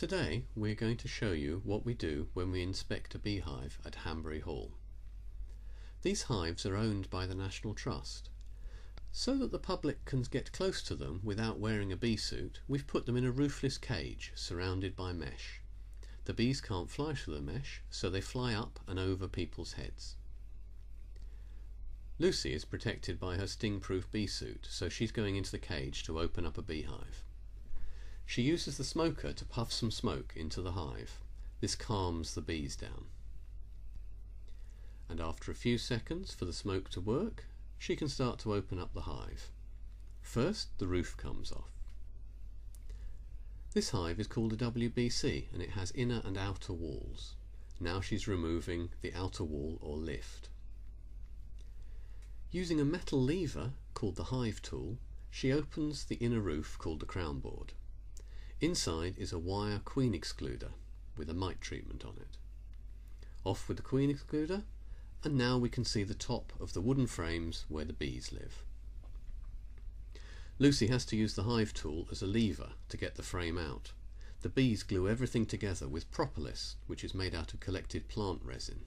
Today we're going to show you what we do when we inspect a beehive at Hanbury Hall. These hives are owned by the National Trust. So that the public can get close to them without wearing a bee suit, we've put them in a roofless cage surrounded by mesh. The bees can't fly through the mesh, so they fly up and over people's heads. Lucy is protected by her sting-proof bee suit, so she's going into the cage to open up a beehive. She uses the smoker to puff some smoke into the hive. This calms the bees down. And after a few seconds for the smoke to work, she can start to open up the hive. First, the roof comes off. This hive is called a WBC and it has inner and outer walls. Now she's removing the outer wall or lift. Using a metal lever called the hive tool, she opens the inner roof called the crown board. Inside is a wire queen excluder with a mite treatment on it. Off with the queen excluder, and now we can see the top of the wooden frames where the bees live. Lucy has to use the hive tool as a lever to get the frame out. The bees glue everything together with propolis, which is made out of collected plant resin.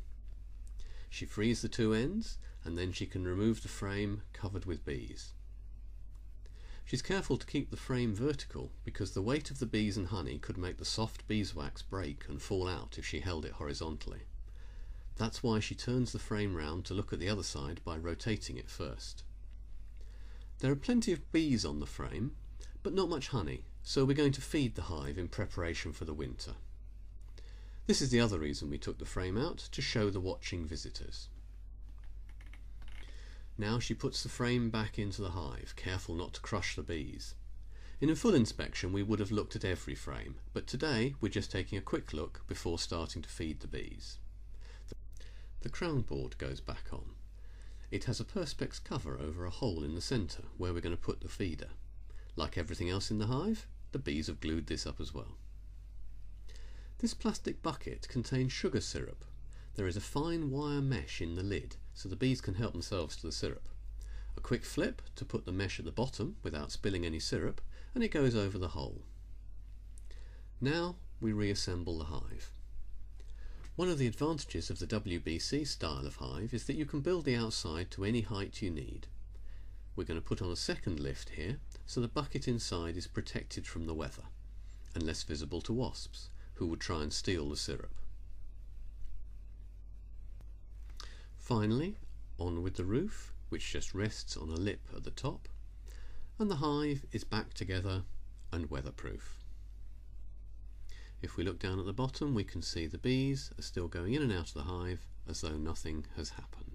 She frees the two ends, and then she can remove the frame covered with bees. She's careful to keep the frame vertical because the weight of the bees and honey could make the soft beeswax break and fall out if she held it horizontally. That's why she turns the frame round to look at the other side by rotating it first. There are plenty of bees on the frame, but not much honey, so we're going to feed the hive in preparation for the winter. This is the other reason we took the frame out, to show the watching visitors. Now she puts the frame back into the hive, careful not to crush the bees. In a full inspection we would have looked at every frame, but today we're just taking a quick look before starting to feed the bees. The crown board goes back on. It has a perspex cover over a hole in the centre where we're going to put the feeder. Like everything else in the hive, the bees have glued this up as well. This plastic bucket contains sugar syrup. There is a fine wire mesh in the lid so the bees can help themselves to the syrup. A quick flip to put the mesh at the bottom without spilling any syrup, and it goes over the hole. Now we reassemble the hive. One of the advantages of the WBC style of hive is that you can build the outside to any height you need. We're going to put on a second lift here so the bucket inside is protected from the weather and less visible to wasps, who would try and steal the syrup. Finally, on with the roof, which just rests on a lip at the top, and the hive is back together and weatherproof. If we look down at the bottom, we can see the bees are still going in and out of the hive as though nothing has happened.